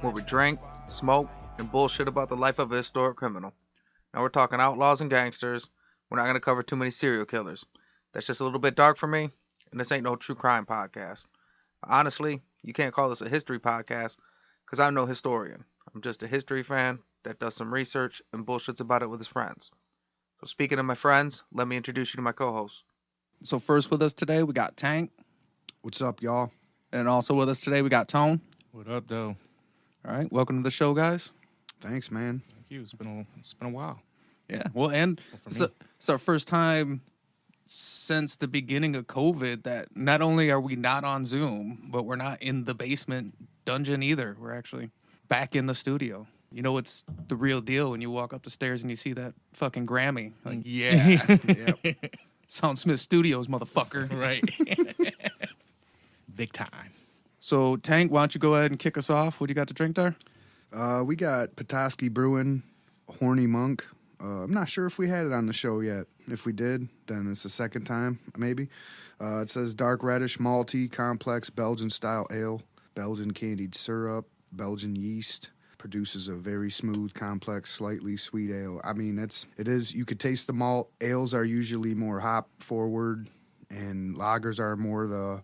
where we drink, smoke, and bullshit about the life of a historic criminal. Now we're talking outlaws and gangsters. We're not going to cover too many serial killers. That's just a little bit dark for me, and this ain't no true crime podcast. Honestly, you can't call this a history podcast because I'm no historian. I'm just a history fan that does some research and bullshits about it with his friends. So speaking of my friends, let me introduce you to my co-host. So first with us today, we got Tank. What's up, y'all? And also with us today, we got Tone. What up, though? All right, welcome to the show, guys. Thanks, man. Thank you. It's been a while. Yeah, well, and for me. it's our first time since the beginning of COVID that not only are we not on Zoom, but we're not in the basement dungeon either. We're actually back in the studio. You know, it's the real deal when you walk up the stairs and you see that fucking Grammy. Like, yeah. Yep. Soundsmith Studios, motherfucker. Right. Big time. So, Tank, why don't you go ahead and kick us off? What do you got to drink there? We got Petoskey Brewing, Horny Monk. I'm not sure if we had it on the show yet. If we did, then it's the second time, maybe. It says dark reddish, malty, complex Belgian-style ale, Belgian candied syrup, Belgian yeast. Produces a very smooth, complex, slightly sweet ale. I mean, it is. You could taste the malt. Ales are usually more hop forward, and lagers are more the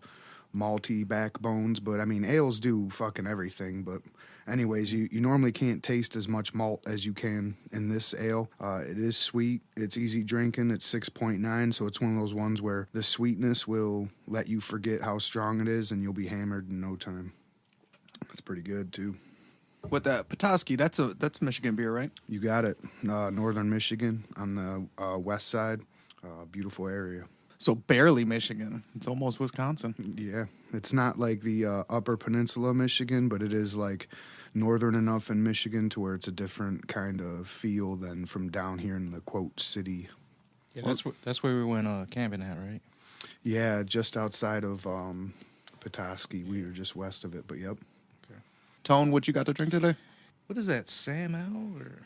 malty backbones. But I mean, ales do fucking everything. But anyways, you normally can't taste as much malt as you can in this ale. It is sweet. It's easy drinking. It's 6.9, so it's one of those ones where the sweetness will let you forget how strong it is, and you'll be hammered in no time. It's pretty good too. With that Petoskey, that's Michigan beer, right? You got it. Northern Michigan on the west side. Beautiful area. So barely Michigan. It's almost Wisconsin. Yeah. It's not like the upper peninsula of Michigan, but it is like northern enough in Michigan to where it's a different kind of feel than from down here in the, quote, city. Yeah, that's where we went camping at, right? Yeah, just outside of Petoskey. We were just west of it, but yep. Tone, what you got to drink today? What is that, Sam L or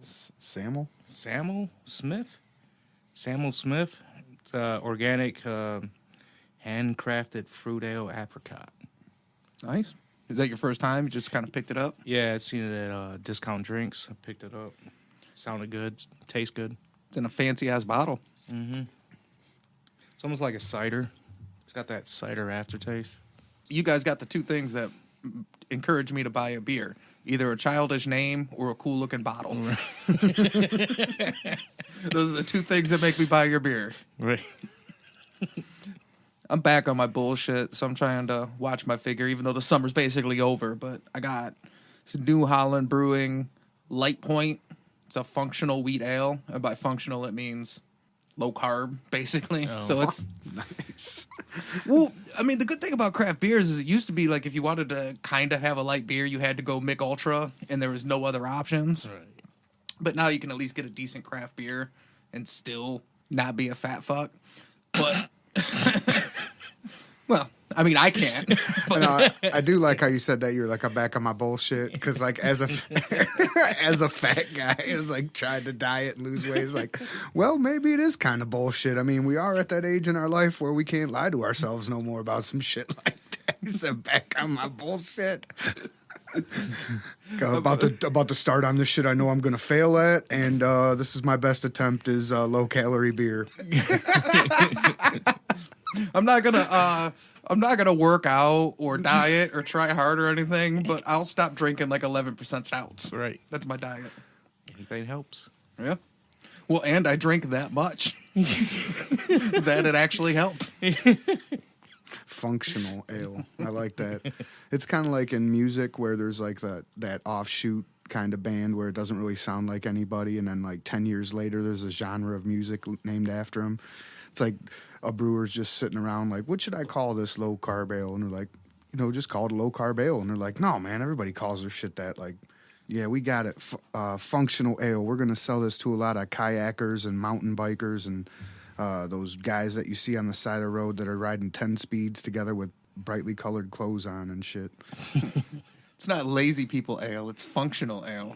Samuel? Samuel Smith? Samuel Smith. It's organic handcrafted fruit ale apricot. Nice. Is that your first time? You just kind of picked it up? Yeah, I'd seen it at Discount Drinks. I picked it up. Sounded good. Tastes good. It's in a fancy-ass bottle. Mm-hmm. It's almost like a cider. It's got that cider aftertaste. You guys got the two things that encourage me to buy a beer. Either a childish name or a cool-looking bottle. Right. Those are the two things that make me buy your beer. Right. I'm back on my bullshit, so I'm trying to watch my figure, even though the summer's basically over. But I got some New Holland Brewing Light Point. It's a functional wheat ale. And by functional, it means low carb, basically. Oh. So it's Nice. well, I mean, the good thing about craft beers is it used to be like if you wanted to kind of have a light beer, you had to go Mick Ultra, and there was no other options. Right. But now you can at least get a decent craft beer and still not be a fat fuck. But well, I mean, I can't. But I do like how you said that you're like I'm back on my bullshit because like as a as a fat guy who's like trying to diet and lose weight, it's like, well, maybe it is kind of bullshit. I mean, we are at that age in our life where we can't lie to ourselves no more about some shit like that. He said back on my bullshit. about to start on this shit I know I'm gonna fail at, and this is my best attempt is low calorie beer. I'm not gonna work out or diet or try hard or anything, but I'll stop drinking like 11% stouts. Right. That's my diet. Anything helps. Yeah. Well, and I drink that much that it actually helped. Functional ale. I like that. It's kind of like in music where there's like that offshoot kind of band where it doesn't really sound like anybody, and then like 10 years later there's a genre of music named after them. It's like a brewer's just sitting around like, what should I call this low carb ale? And they're like, just call it a low carb ale. And they're like, no, man, everybody calls their shit that. Like, yeah, we got it. Functional ale. We're going to sell this to a lot of kayakers and mountain bikers and those guys that you see on the side of the road that are riding 10 speeds together with brightly colored clothes on and shit. It's not lazy people ale. It's functional ale.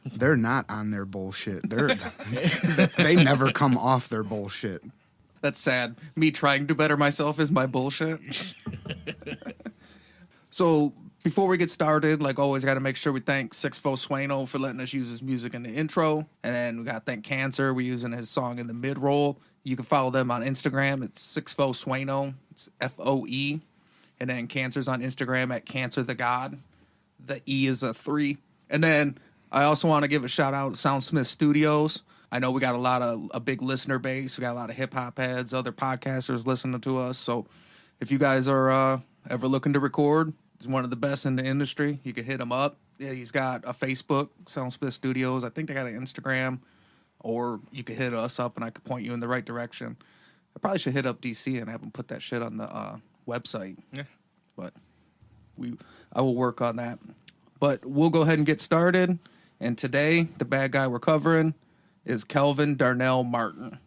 They're not on their bullshit. They never come off their bullshit. That's sad. Me trying to better myself is my bullshit. So Before we get started, like always, got to make sure we thank Sixfo Sueno for letting us use his music in the intro. And then we got to thank Cancer. We're using his song in the mid-roll. You can follow them on Instagram. It's Sixfo Sueno. It's F-O-E. And then Cancer's on Instagram at Cancer the God. The E is a 3. And then I also want to give a shout out to Soundsmith Studios. I know we got a big listener base. We got a lot of hip-hop heads, other podcasters listening to us. So if you guys are ever looking to record, he's one of the best in the industry. You can hit him up. Yeah, he's got a Facebook, Soundsmith Studios. I think they got an Instagram. Or you could hit us up and I could point you in the right direction. I probably should hit up DC and have them put that shit on the website. Yeah. But I will work on that. But we'll go ahead and get started. And today, the bad guy we're covering is Kelvin Darnell Martin.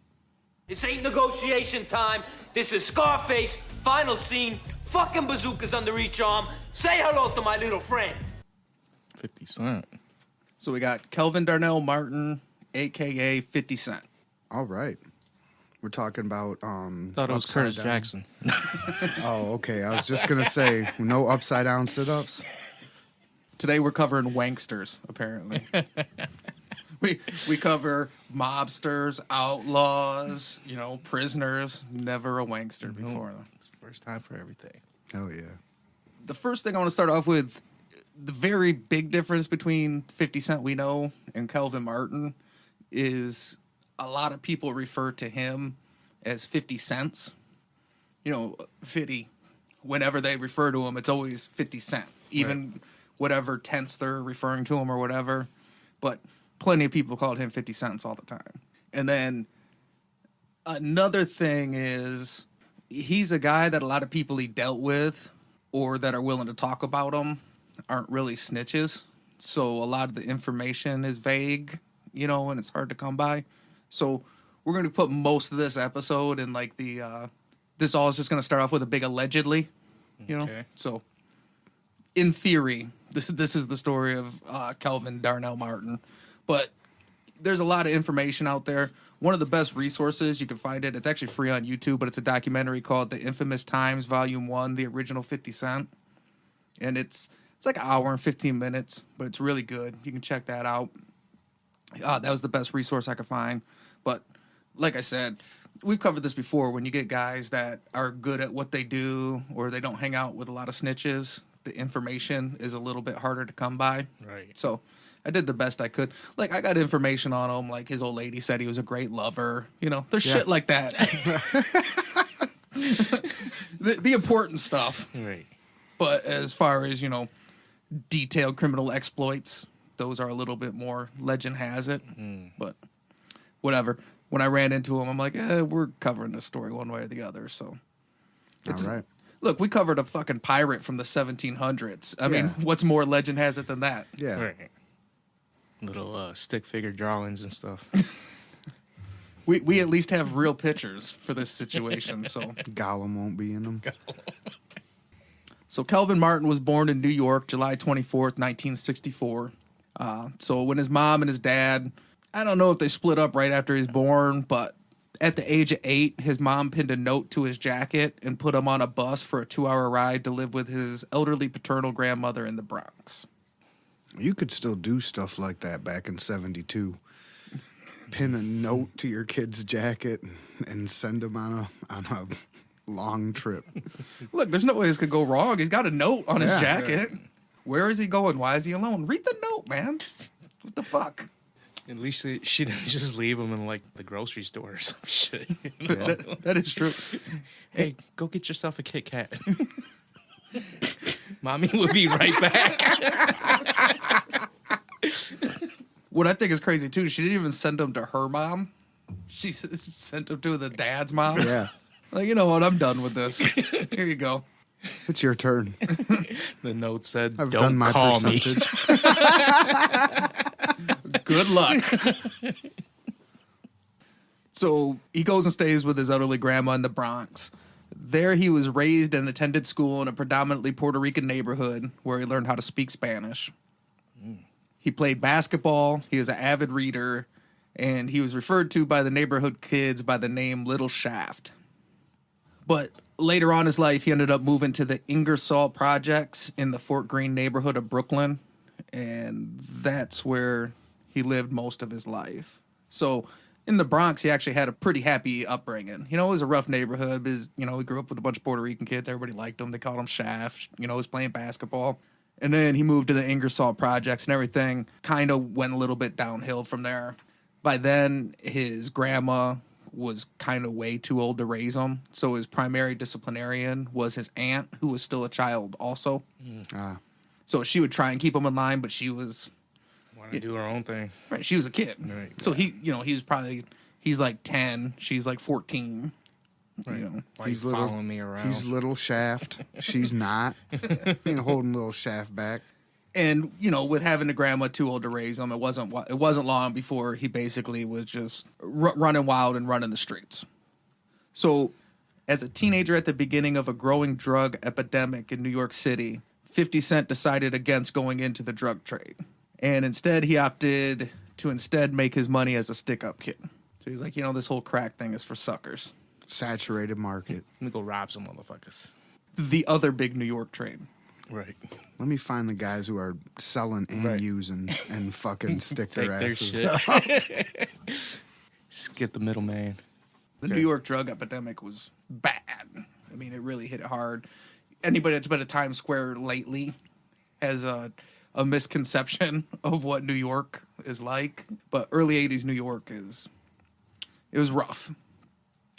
This ain't negotiation time. This is Scarface, final scene, fucking bazookas under each arm. Say hello to my little friend. 50 Cent. So we got Kelvin Darnell Martin, a.k.a. 50 Cent. All right. We're talking about Thought it was upside Curtis down. Jackson. Oh, okay. I was just gonna say no upside down sit-ups. Today we're covering wanksters, apparently. we cover mobsters, outlaws, prisoners. Never a wankster before. It's first time for everything. Hell yeah. The first thing I want to start off with, the very big difference between 50 Cent we know and Kelvin Martin is a lot of people refer to him as 50 cents. 50. Whenever they refer to him, it's always 50 Cent. Even whatever tense they're referring to him or whatever. But plenty of people called him 50 cents all the time. And then another thing is he's a guy that a lot of people he dealt with or that are willing to talk about him aren't really snitches. So a lot of the information is vague, and it's hard to come by. So we're going to put most of this episode in like this all is just going to start off with a big allegedly, Okay. So in theory, this is the story of Kelvin Darnell Martin. But there's a lot of information out there. One of the best resources, you can find it. It's actually free on YouTube, but it's a documentary called The Infamous Times, Volume 1, The Original 50 Cent. And it's like an hour and 15 minutes, but it's really good. You can check that out. That was the best resource I could find. But like I said, we've covered this before. When you get guys that are good at what they do or they don't hang out with a lot of snitches, the information is a little bit harder to come by. Right. So I did the best I could. Like, I got information on him. Like, his old lady said he was a great lover. There's shit like that. the important stuff. Right. But as far as, detailed criminal exploits, those are a little bit more legend has it. But whatever. When I ran into him, I'm like, we're covering this story one way or the other. So All right. look, we covered a fucking pirate from the 1700s. I mean, what's more legend has it than that? Yeah. Right. Little stick figure drawings and stuff. We at least have real pictures for this situation. So Gollum won't be in them. So Kelvin Martin was born in New York, July 24th, 1964. So when his mom and his dad, I don't know if they split up right after he was born, but at the age of 8, his mom pinned a note to his jacket and put him on a bus for a 2-hour ride to live with his elderly paternal grandmother in the Bronx. You could still do stuff like that back in 72. Pin a note to your kid's jacket and send him on a long trip. Look, there's no way this could go wrong. He's got a note on his Yeah. jacket. Where is he going? Why is he alone? Read the note, man. What the fuck? At least she didn't just leave him in like the grocery store or some shit. That is true. Hey, go get yourself a Kit Kat. Mommy will be right back. What I think is crazy, too, she didn't even send him to her mom. She sent him to the dad's mom. Yeah. Like, you know what? I'm done with this. Here you go. It's your turn. The note said, I've "Don't done my call me." percentage. Good luck. So he goes and stays with his elderly grandma in the Bronx. There he was raised and attended school in a predominantly Puerto Rican neighborhood where he learned how to speak Spanish. He played basketball. He was an avid reader. And he was referred to by the neighborhood kids by the name Little Shaft. But Later on in his life, he ended up moving to the Ingersoll Projects in the Fort Greene neighborhood of Brooklyn, and that's where he lived most of his life. So in the Bronx, he actually had a pretty happy upbringing. You know, it was a rough neighborhood. He grew up with a bunch of Puerto Rican kids. Everybody liked him. They called him Shaft. He was playing basketball. And then he moved to the Ingersoll Projects, and everything kind of went a little bit downhill from there. By then, his grandma was kind of way too old to raise him. So his primary disciplinarian was his aunt, who was still a child also. So she would try and keep him in line, but she was... Want to do her own thing. Right, she was a kid. Right. So he's like 10, she's like 14. Right. Why He's you following me around? He's little Shaft. She's not. He ain't holding little Shaft back. And, with having the grandma too old to raise him, it wasn't long before he basically was just running wild and running the streets. So, as a teenager at the beginning of a growing drug epidemic in New York City, 50 Cent decided against going into the drug trade. And instead, he opted to make his money as a stick-up kid. So he's like, this whole crack thing is for suckers. Saturated market. Let me go rob some motherfuckers. The other big New York trade. Right. Let me find the guys who are selling and using and fucking stick their Take asses their up. shit. Just get the middleman. The New York drug epidemic was bad. I mean, it really hit it hard. Anybody that's been to Times Square lately has a misconception of what New York is like. But early 80s New York it was rough.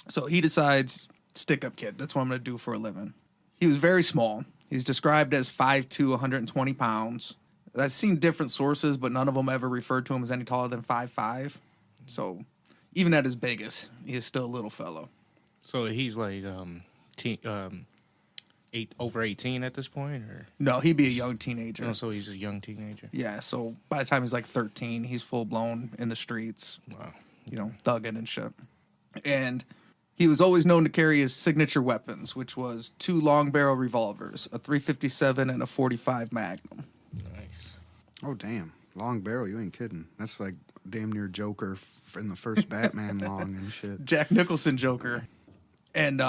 So he decides, stick-up kid, that's what I'm going to do for a living. He was very small. He's described as 5'2", 120 pounds. I've seen different sources, but none of them ever referred to him as any taller than 5'5". So even at his biggest, he is still a little fellow. So he's like over 18 at this point, or No, he'd be a young teenager. oh, so he's a young teenager. Yeah, so by the time he's like 13, he's full-blown in the streets, Wow. thugging and shit. And he was always known to carry his signature weapons, which was 2 long-barrel revolvers, a .357 and a .45 Magnum. Nice. Oh, damn. Long barrel, you ain't kidding. That's like damn near Joker in the first Batman long and shit. Jack Nicholson Joker. And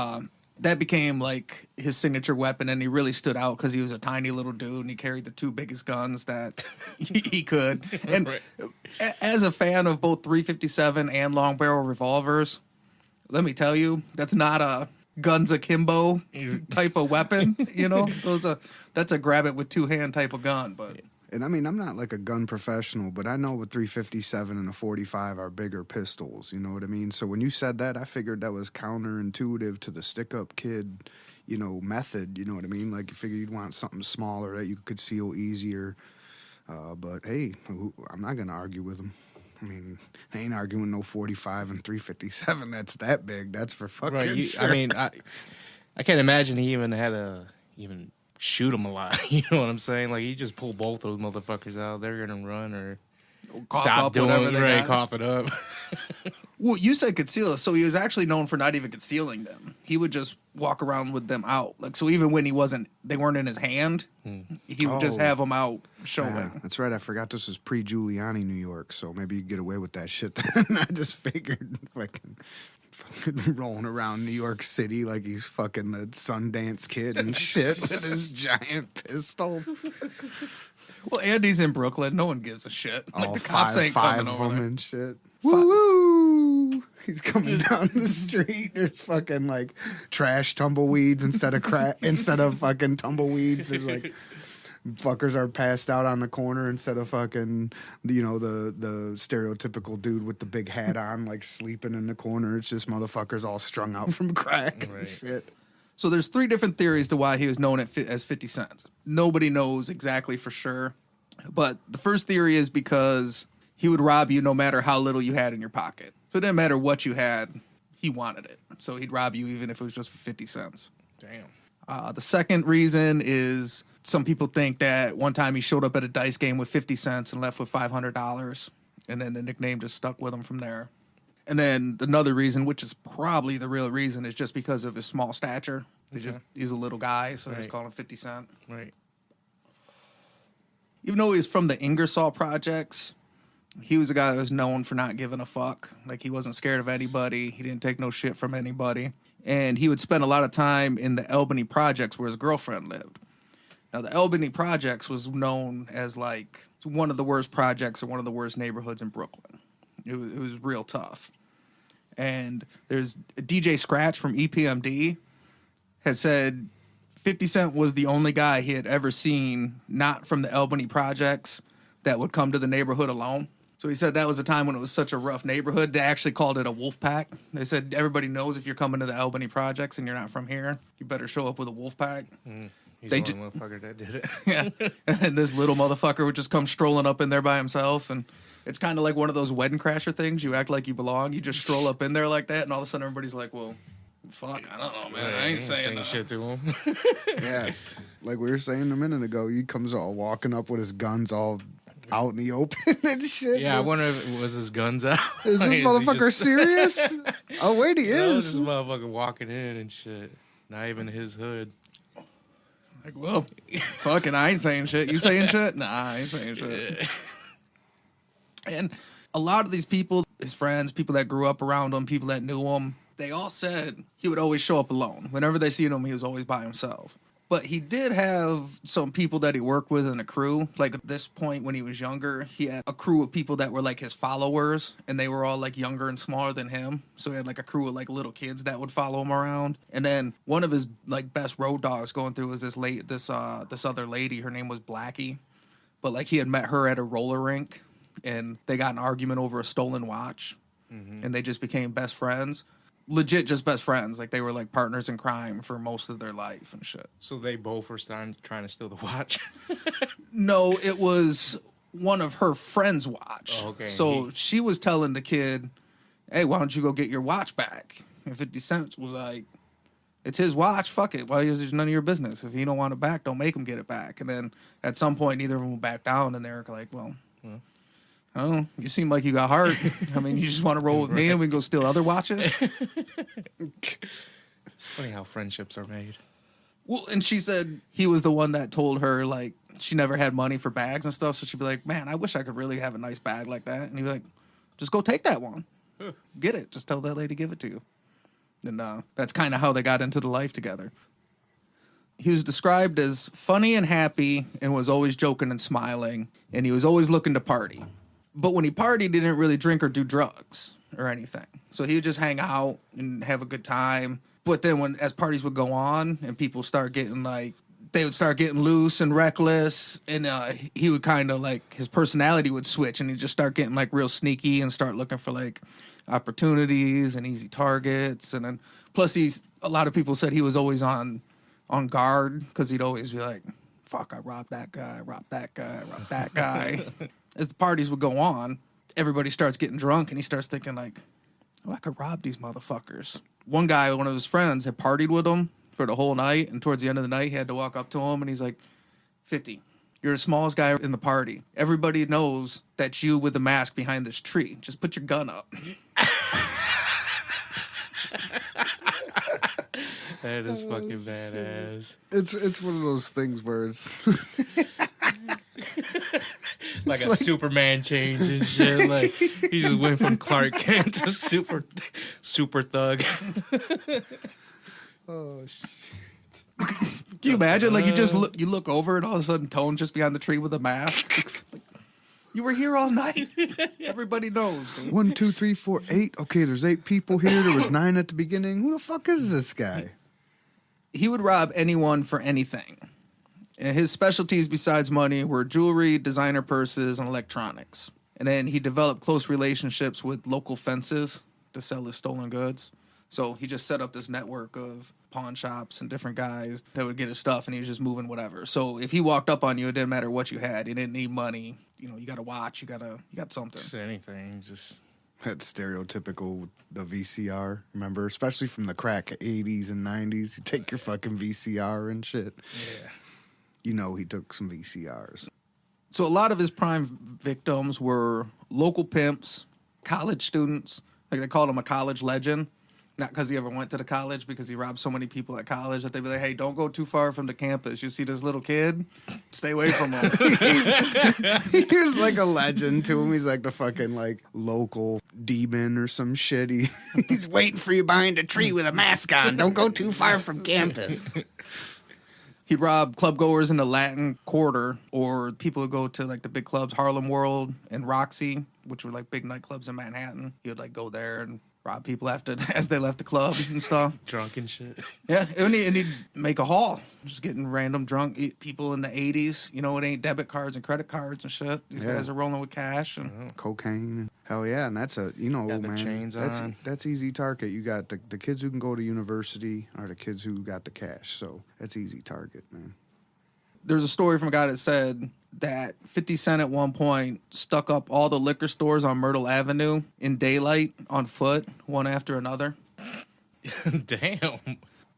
that became like his signature weapon, and he really stood out because he was a tiny little dude, and he carried the 2 biggest guns that he could. And Right. as a fan of both .357 and long barrel revolvers, let me tell you, that's not a guns akimbo type of weapon. That's a grab it with 2 hand type of gun. But And I mean, I'm not like a gun professional, but I know a .357 and a .45 are bigger pistols. You know what I mean? So when you said that, I figured that was counterintuitive to the stick-up kid, method. You know what I mean? Like you figure you'd want something smaller that you could conceal easier. But hey, I'm not gonna argue with him. I mean, I ain't arguing no 45 and .357. That's that big. That's for fucking Right. sure. I mean, I can't imagine he even had to even shoot him a lot. You know what I'm saying? Like he just pulled both those motherfuckers out. They're gonna run or cough stop up doing whatever it. they Right, got. cough it up. Well, you said conceal, so he was actually known for not even concealing them. He would just walk around with them out. Like, so even when they weren't in his hand, he would just Oh. have them out showing. Yeah, that's right. I forgot this was pre-Giuliani New York, so maybe you get away with that shit then. I just figured fucking rolling around New York City like he's fucking a Sundance kid and shit with his giant pistols. Well, Andy's in Brooklyn. No one gives a shit. Like, All the cops ain't five coming of over them there. and shit. Woo! He's coming down the street. There's fucking like trash tumbleweeds instead of fucking tumbleweeds. There's like fuckers are passed out on the corner instead of fucking the stereotypical dude with the big hat on like sleeping in the corner. It's just motherfuckers all strung out from crack and Right. shit. So there's 3 different theories to why he was known as 50 Cent. Nobody knows exactly for sure. But the first theory is because he would rob you no matter how little you had in your pocket. So it didn't matter what you had, he wanted it. So he'd rob you even if it was just for 50 cents. Damn. The second reason is some people think that one time he showed up at a dice game with 50 cents and left with $500. And then the nickname just stuck with him from there. And then another reason, which is probably the real reason, is just because of his small stature. He's a little guy, so they just Right. call him 50 Cent. Right. Even though he's from the Ingersoll Projects, he was a guy that was known for not giving a fuck. Like, he wasn't scared of anybody. He didn't take no shit from anybody. and he would spend a lot of time in the Albany Projects where his girlfriend lived. Now, the Albany Projects was known as like one of the worst projects or one of the worst neighborhoods in Brooklyn. It was real tough. And there's DJ Scratch from EPMD has said 50 Cent was the only guy he had ever seen not from the Albany Projects that would come to the neighborhood alone. So he said that was a time when it was such a rough neighborhood. They actually called it a wolf pack. They said everybody knows if you're coming to the Albany Projects and you're not from here, you better show up with a wolf pack. He's the only motherfucker that did it. Yeah. And this little motherfucker would just come strolling up in there by himself. And it's kind of like one of those wedding crasher things. You act like you belong. You just stroll up in there like that. And all of a sudden everybody's like, well, fuck, I don't know, man. I ain't saying shit to him. Yeah, like we were saying a minute ago, he comes all walking up with his guns all out in the open and shit. Yeah, I wonder if it was his guns out. Is this motherfucker serious? Oh, wait, he is. This motherfucker walking in and shit. Not even his hood. Like, well, fucking, I ain't saying shit. You saying shit? Nah, I ain't saying shit. And a lot of these people, his friends, people that grew up around him, people that knew him, they all said he would always show up alone. Whenever they seen him, he was always by himself. But he did have some people that he worked with in a crew. Like at this point when he was younger, he had a crew of people that were like his followers, and they were all like younger and smaller than him. So he had like a crew of like little kids that would follow him around. And then one of his like best road dogs going through was this other lady. Her name was Blackie. But like he had met her at a roller rink, and they got in an argument over a stolen watch, and they just became best friends. Legit just best friends. Like they were like partners in crime for most of their life and shit. So they both were trying to steal the watch? No, it was one of her friends' watch. Oh, okay. So she was telling the kid, hey, why don't you go get your watch back? And 50 Cent was like, it's his watch, fuck it. Why is it none of your business? If he don't want it back, don't make him get it back. And then at some point, neither of them will back down, and they're like, well, oh, you seem like you got heart. I mean, you just want to roll with me and we can go steal other watches? It's funny how friendships are made. Well, and she said he was the one that told her, like, she never had money for bags and stuff. So she'd be like, man, I wish I could really have a nice bag like that. And he'd be like, just go take that one. Get it. Just tell that lady to give it to you. And that's kind of how they got into the life together. He was described as funny and happy and was always joking and smiling. And he was always looking to party. But when he partied, he didn't really drink or do drugs or anything. So he would just hang out and have a good time. But then as parties would go on and people start getting like, they would start getting loose and reckless, and he would kind of like, his personality would switch and he'd just start getting like real sneaky and start looking for like opportunities and easy targets. And then plus a lot of people said he was always on guard because he'd always be like, fuck, I robbed that guy, robbed that guy, robbed that guy. As the parties would go on, everybody starts getting drunk, and he starts thinking, like, oh, I could rob these motherfuckers. One guy, one of his friends, had partied with him for the whole night, and towards the end of the night, he had to walk up to him, and he's like, 50, you're the smallest guy in the party. Everybody knows that's you with the mask behind this tree. Just put your gun up. That is fucking badass. It's one of those things where it's Like a Superman change and shit. Like he just went from Clark Kent to super thug. oh shit. Can you imagine? Like you look over and all of a sudden Tone's just behind the tree with a mask. Like, you were here all night. Everybody knows. Dude. 1, 2, 3, 4, 8. Okay, there's 8 people here. There was 9 at the beginning. Who the fuck is this guy? He would rob anyone for anything. And his specialties besides money were jewelry, designer purses, and electronics. And then he developed close relationships with local fences to sell his stolen goods. So he just set up this network of pawn shops and different guys that would get his stuff, and he was just moving whatever. So if he walked up on you, it didn't matter what you had. You didn't need money. You know, you got a watch, you got something. Just anything, just That stereotypical, the VCR, remember? Especially from the crack 80s and 90s. You take your fucking VCR and shit. yeah. You know he took some VCRs. So a lot of his prime victims were local pimps, college students. Like they called him a college legend. Not because he ever went to the college, because he robbed so many people at college that they'd be like, hey, don't go too far from the campus. You see this little kid? Stay away from him. He was like a legend to him. He's like the fucking like local demon or some shit. He's waiting for you behind a tree with a mask on. Don't go too far from campus. He'd rob club goers in the Latin Quarter, or people who go to like the big clubs, Harlem World and Roxy, which were like big nightclubs in Manhattan. He would like go there and rob people as they left the club and stuff. Drunk and shit. Yeah, and he'd make a haul, just getting random drunk people in the 80s. You know, it ain't debit cards and credit cards and shit. These guys are rolling with cash and cocaine. Hell yeah, and that's a Got the man. chains on. That's easy target. You got the kids who can go to university are the kids who got the cash. So that's easy target, man. There's a story from a guy that said that 50 Cent at one point stuck up all the liquor stores on Myrtle Avenue in daylight on foot, one after another. Damn.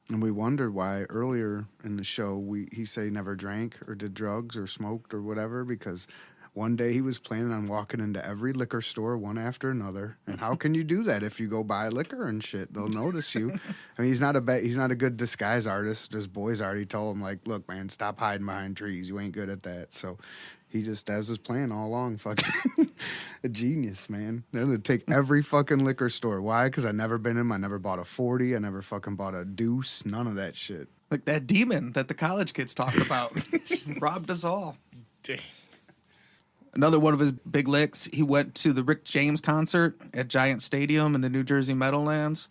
And we wondered why earlier in the show he say never drank or did drugs or smoked or whatever, because one day he was planning on walking into every liquor store one after another. And how can you do that if you go buy liquor and shit? They'll notice you. I mean, he's not a good disguise artist. His boys already told him, like, look, man, stop hiding behind trees. You ain't good at that. So that was his plan all along. Fucking a genius, man. They're gonna take every fucking liquor store. Why? Because I never been in them. I never bought a 40. I never fucking bought a deuce. None of that shit. Like that demon that the college kids talk about. Robbed us all. Damn. Another one of his big licks, he went to the Rick James concert at Giant Stadium in the New Jersey Meadowlands.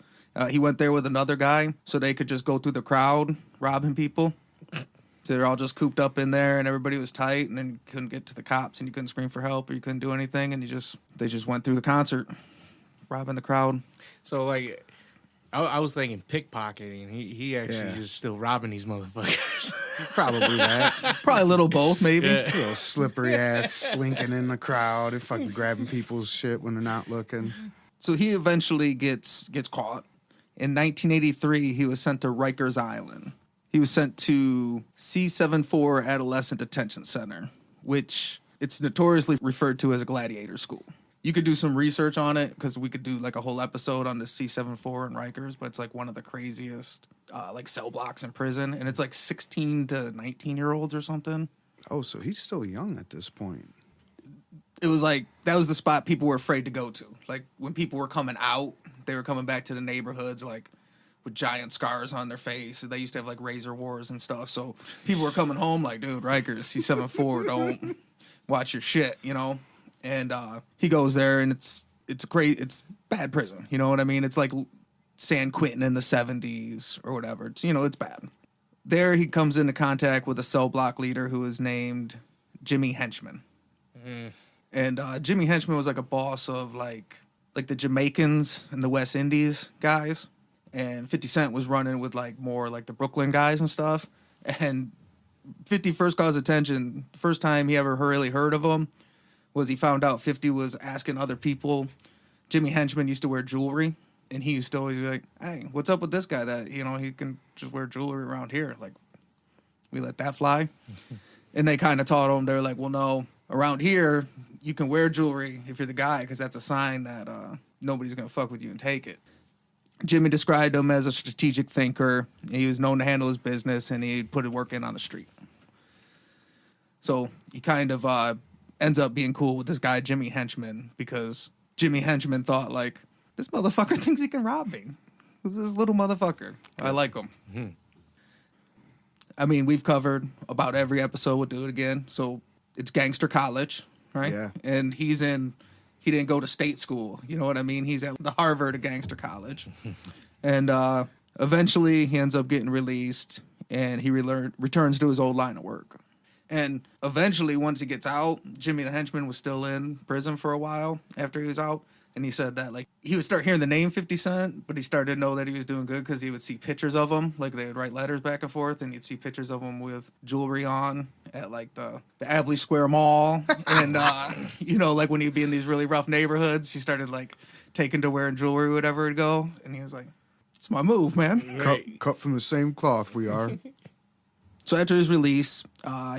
He went there with another guy so they could just go through the crowd robbing people. So they're all just cooped up in there and everybody was tight and then you couldn't get to the cops and you couldn't scream for help or you couldn't do anything and they just went through the concert robbing the crowd. So like I was thinking pickpocketing. He actually just still robbing these motherfuckers. Probably that. Probably a little both, maybe. Yeah. A little slippery ass slinking in the crowd and fucking grabbing people's shit when they're not looking. So he eventually gets caught. In 1983, he was sent to Rikers Island. He was sent to C74 Adolescent Detention Center, which it's notoriously referred to as a gladiator school. You could do some research on it because we could do like a whole episode on the C74 and Rikers, but it's like one of the craziest like cell blocks in prison, and it's like 16 to 19-year-olds or something. Oh, so he's still young at this point. It was like that was the spot people were afraid to go to. Like when people were coming out, they were coming back to the neighborhoods like with giant scars on their face. They used to have like razor wars and stuff. So people were coming home like, dude, Rikers, C74, don't watch your shit, you know? And he goes there and it's it's bad prison. You know what I mean? It's like San Quentin in the 70s or whatever. It's, you know, it's bad. There he comes into contact with a cell block leader who is named Jimmy Henchman. And Jimmy Henchman was like a boss of like the Jamaicans and the West Indies guys. And 50 Cent was running with like more like the Brooklyn guys and stuff. And 50 first caused attention. First time he ever really heard of him was he found out 50 was asking other people. Jimmy Henchman used to wear jewelry. And he used to always be like, hey, what's up with this guy that, you know, he can just wear jewelry around here? Like, we let that fly. And they kind of taught him, they're like, well, no, around here, you can wear jewelry if you're the guy because that's a sign that nobody's going to fuck with you and take it. Jimmy described him as a strategic thinker. He was known to handle his business, and he put work in on the street. So he kind of ends up being cool with this guy, Jimmy Henchman, because Jimmy Henchman thought, like, this motherfucker thinks he can rob me. Who's this little motherfucker? I like him. Mm-hmm. I mean, we've covered about every episode. We'll do it again. So it's Gangster College, right? Yeah. And he didn't go to state school. You know what I mean? He's at the Harvard of Gangster College. And eventually he ends up getting released and he returns to his old line of work. And eventually, once he gets out, Jimmy the Henchman was still in prison for a while after he was out. And he said that, like, he would start hearing the name 50 Cent, but he started to know that he was doing good because he would see pictures of him. Like, they would write letters back and forth, and you'd see pictures of him with jewelry on at, like, the Abley Square Mall. And, you know, like, when he'd be in these really rough neighborhoods, he started, like, taking to wearing jewelry wherever he'd go. And he was like, it's my move, man. Cut from the same cloth we are. So after his release,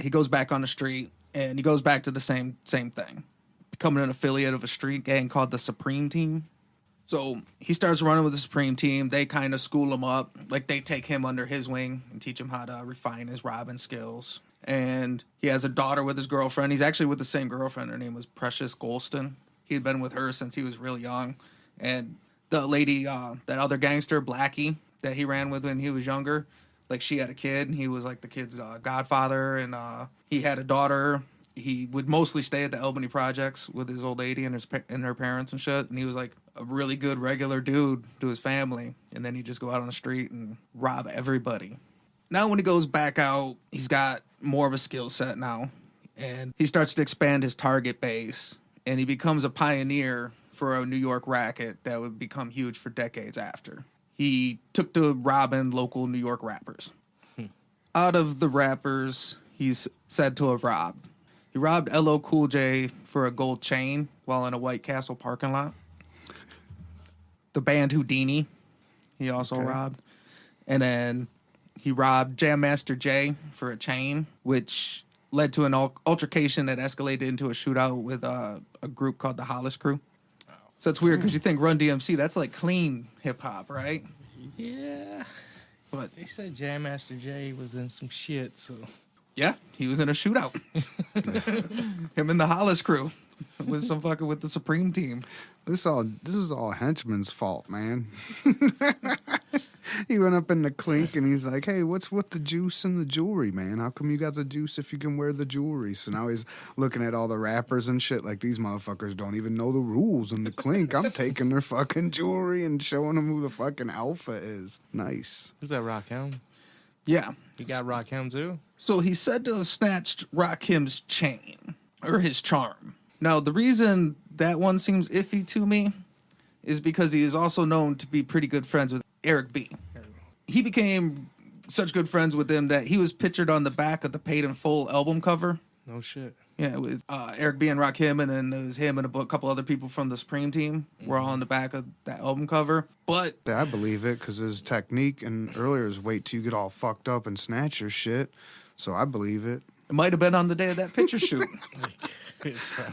he goes back on the street, and he goes back to the same thing. Becoming an affiliate of a street gang called the Supreme Team. So he starts running with the Supreme Team. They kind of school him up. Like, they take him under his wing and teach him how to refine his robbing skills. And he has a daughter with his girlfriend. He's actually with the same girlfriend. Her name was Precious Golston. He had been with her since he was real young. And the lady, that other gangster, Blackie, that he ran with when he was younger, like, she had a kid. He was, like, the kid's godfather. And he had a daughter. He would mostly stay at the Albany Projects with his old lady and her parents and shit. And he was, like, a really good regular dude to his family. And then he'd just go out on the street and rob everybody. Now when he goes back out, he's got more of a skill set now. And he starts to expand his target base. And he becomes a pioneer for a New York racket that would become huge for decades after. He took to robbing local New York rappers. Out of the rappers he's said to have robbed, he robbed LL Cool J for a gold chain while in a White Castle parking lot. The band Houdini, he also robbed. And then he robbed Jam Master Jay for a chain, which led to an altercation that escalated into a shootout with a group called the Hollis Crew. So it's weird because you think Run DMC, that's like clean hip-hop, right? Yeah. But They said Jam Master Jay was in some shit, so... yeah, he was in a shootout. Him and the Hollis Crew was some fucking with the Supreme Team. This is all Henchman's fault, man. He went up in the clink and he's like, hey, what's with the juice and the jewelry, man? How come you got the juice if you can wear the jewelry? So now he's looking at all the rappers and shit like these motherfuckers don't even know the rules in the clink. I'm taking their fucking jewelry and showing them who the fucking alpha is. Nice. Who's that, Rakim? Yeah. You got Rakim too? So he's said to have snatched Rakim's chain, or his charm. Now, the reason that one seems iffy to me is because he is also known to be pretty good friends with Eric B. He became such good friends with him that he was pictured on the back of the Paid in Full album cover. No shit. Yeah, with Eric B and Rakim, and then it was him and a couple other people from the Supreme Team were all on the back of that album cover. But Yeah, I believe it because his technique and earlier is wait till you get all fucked up and snatch your shit. So I believe it. it might have been on the day of that picture shoot.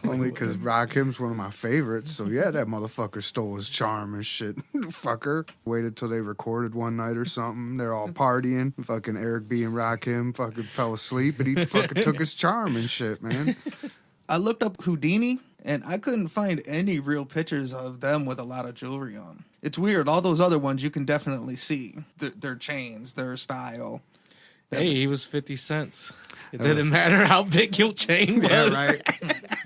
Only because Rakim's one of my favorites. So yeah, that motherfucker stole his charm and shit. Fucker. Waited till they recorded one night or something. They're all partying. Fucking Eric B and Rakim fucking fell asleep and he fucking took his charm and shit, man. I looked up Houdini, and I couldn't find any real pictures of them with a lot of jewelry on. It's weird. All those other ones you can definitely see. Their chains, their style. Hey, he was 50 cents. It didn't matter how big your chain was. Yeah, right.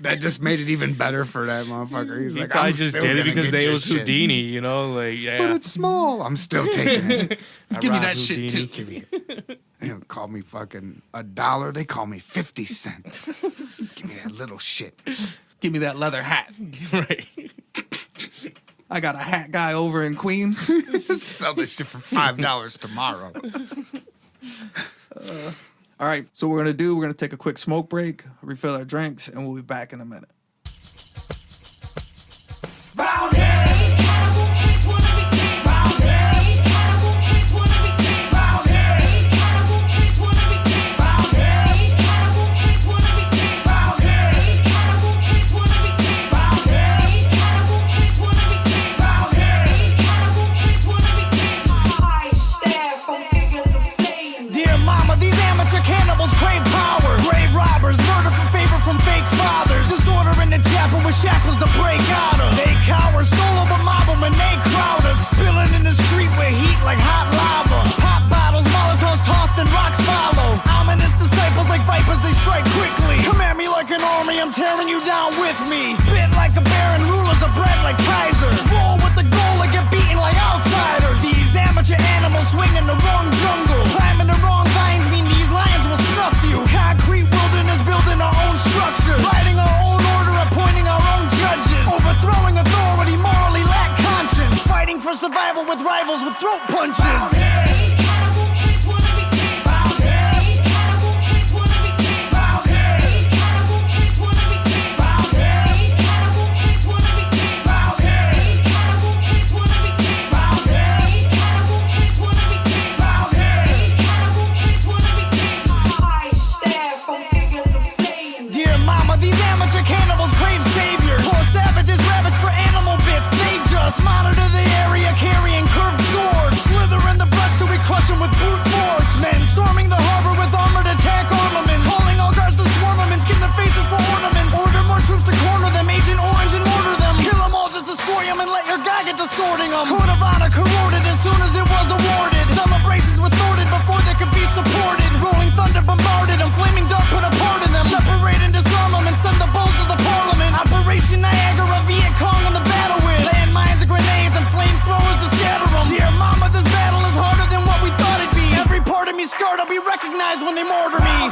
That just made it even better for that motherfucker. He's He like, probably I'm just still did it gonna because get they your was shit. Houdini, you know? Like, yeah. But it's small. I'm still taking it. I Give me robbed that shit, Houdini. too. Give me it. They don't call me fucking $1. They call me 50 cents. Give me that little shit. Give me that leather hat. Right. I got a hat guy over in Queens. Sell this shit for $5 tomorrow. All right, so we're going to take a quick smoke break, refill our drinks, and we'll be back in a minute. Round here, animal kids wanna be king. Round here, animal kids wanna be king. Round here, animal kids wanna be king. Round here, animal kids wanna be king. Round here, animal kids wanna be king. Round here, animal kids wanna be king. Round here, animal kids wanna be king. I stare from figures of fame. Dear mama, these amateur cannibals crave power. Grave robbers, murder for favor from fake fathers. Disorder in the chapel with shackles to break out of. They cower, solo but mob 'em and they crowd us. Spilling in the street with heat like hot lava. Pop bottles, molotovs tossed and rocks follow. Ominous disciples like vipers, they strike quickly. Come at me like an army, I'm tearing you down with me. Spit like a baron, rulers are bred like Kaiser. Roll with the goal and get beaten like outsiders. These amateur animals swing in the wrong jungle. Climbing the wrong vines mean these lions will snuff you. Concrete wilderness building our own structures. Writing our own order, appointing our own judges. Overthrowing authority, morally lack conscience. Fighting for survival with rivals with throat punches. Round here, animal kids wanna be king. Round here, animal kids wanna be king. Round here, animal kids wanna be king. Round here, animal kids wanna be king. Round here, animal kids wanna be king. Round here, animal kids wanna be king. Round here, animal kids wanna be king. I stare from figures of fame. Dear mama, these amateur cannibals crave saviors. Poor savages ravage for animal bits. They judge. us. Monitor the area carrying curved swords. Slither in the brush till we crush them with brute force. Men storming the harbor with armored attack armaments. Calling all guards to swarm them and skin their faces for ornaments. Order more troops to corner them, Agent Orange and mortar them. Kill them all, just destroy them and let your guy get to sorting them. Code of honor corroded as soon as it was awarded. Celebrations were thwarted before they could be supported. Rolling thunder bombarded them, flaming dark put a part in them. Separate and disarm them and send the bulls to the parliament. Operation Niagara, Viet Cong on the battle with landmines and grenades and flamethrowers to scatter them. Dear mama, this battle is harder than what we thought it'd be. Every part of me scarred, I'll be recognized when they mortar me.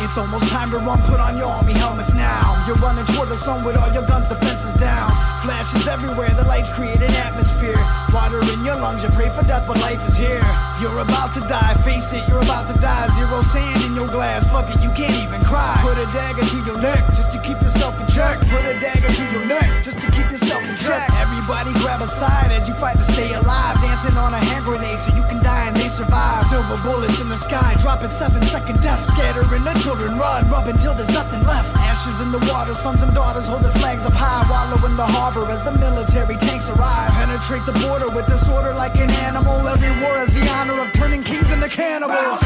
It's almost time to run, put on your army helmets now. You're running toward the sun with all your guns, defenses down. Flashes everywhere, the lights create an atmosphere. Water in your lungs, you pray for death, but life is here. You're about to die, face it, you're about to die. Zero sand in your glass, fuck it, you can't even cry. Put a dagger to your neck, just to keep yourself in check. Put a dagger to your neck, just to keep yourself in check. Everybody grab a side as you fight to stay alive. Dancing on a hand grenade so you can die and they survive. Silver bullets in the sky, dropping 7-second death. Scattering the children, run, rub until there's nothing left. Ashes in the water, sons and daughters holding flags up high. Wallow in the harbor as the military tanks arrive. Penetrate the border with disorder like an animal. Every war has the honor of turning kings into cannibals.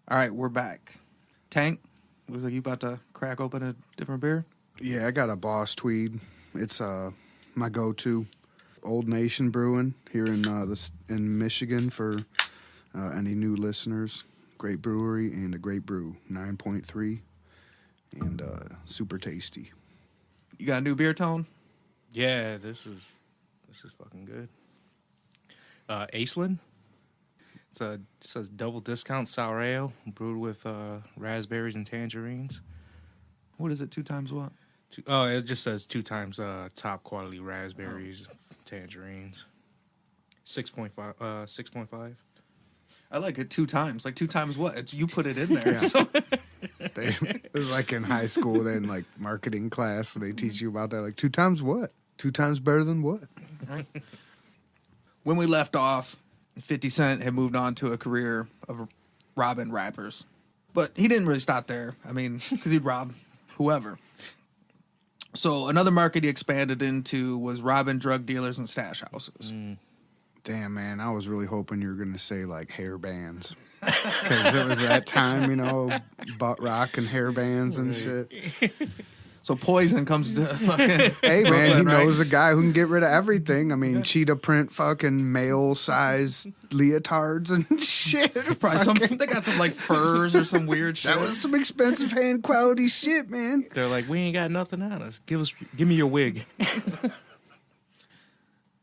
All right, we're back. Tank, looks like you about to crack open a different beer. Yeah, I got a Boss Tweed. It's my go-to. Old Nation Brewing here in Michigan for any new listeners. Great brewery and a great brew. 9.3 and super tasty. You got a new beer, Tone? Yeah, this is fucking good. Aislinn. It says double discount sour ale brewed with raspberries and tangerines. What is it? 2 times what? It just says 2 times top quality raspberries, tangerines. 6.5. 6.5. I like it 2 times. Like 2 times what? It's, you put it in there. Yeah. So. It was like in high school, then like marketing class, and they teach you about that. Like 2 times what? 2 times better than what? When we left off, 50 Cent had moved on to a career of robbing rappers. But he didn't really stop there. I mean, because he'd rob whoever. So another market he expanded into was robbing drug dealers and stash houses. Damn, man, I was really hoping you were going to say, like, hair bands. Because it was that time, you know, butt rock and hair bands and shit. So Poison comes to fucking Hey, man, he Brooklyn, right? knows a guy who can get rid of everything. I mean, cheetah print fucking male-size leotards and shit. Probably they got some, like, furs or some weird shit. That was some expensive hand-quality shit, man. They're like, we ain't got nothing on us. Give me your wig.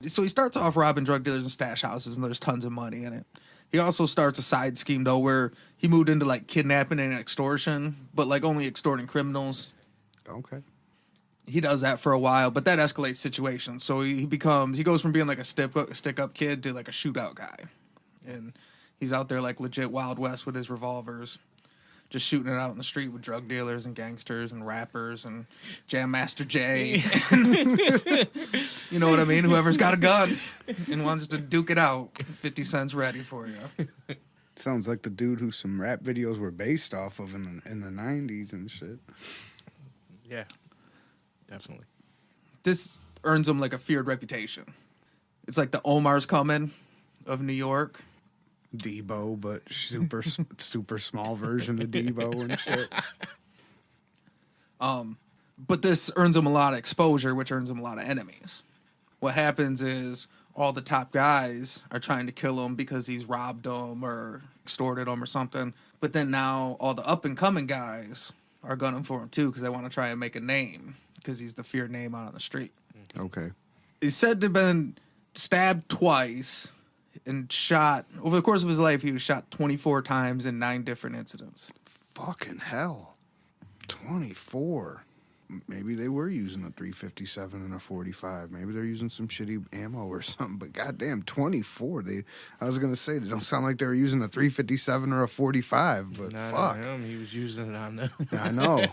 So he starts off robbing drug dealers and stash houses, and there's tons of money in it. He also starts a side scheme, though, where he moved into, like, kidnapping and extortion, but, like, only extorting criminals. Okay. He does that for a while, but that escalates situations. So he goes from being, like, a stick-up kid to, like, a shootout guy. And he's out there, like, legit Wild West with his revolvers, just shooting it out in the street with drug dealers and gangsters and rappers and Jam Master Jay. You know what I mean? Whoever's got a gun and wants to duke it out, 50 Cent's ready for you. Sounds like the dude who some rap videos were based off of in the 90s and shit. Yeah, definitely. This earns him, like, a feared reputation. It's like the Omar's Coming of New York. Debo, but super small version of Debo and shit. But this earns him a lot of exposure, which earns him a lot of enemies. What happens is all the top guys are trying to kill him because he's robbed them or extorted them or something. But then now all the up and coming guys are gunning for him too because they want to try and make a name because he's the feared name out on the street. Okay. He's said to have been stabbed twice and shot over the course of his life. He was shot 24 times in 9 different incidents. Fucking hell. 24. Maybe they were using a 357 and a 45. Maybe they're using some shitty ammo or something. But goddamn, 24. I was gonna say they don't sound like they were using a 357 or a 45. But Not fuck, on him. He was using it on them. I know.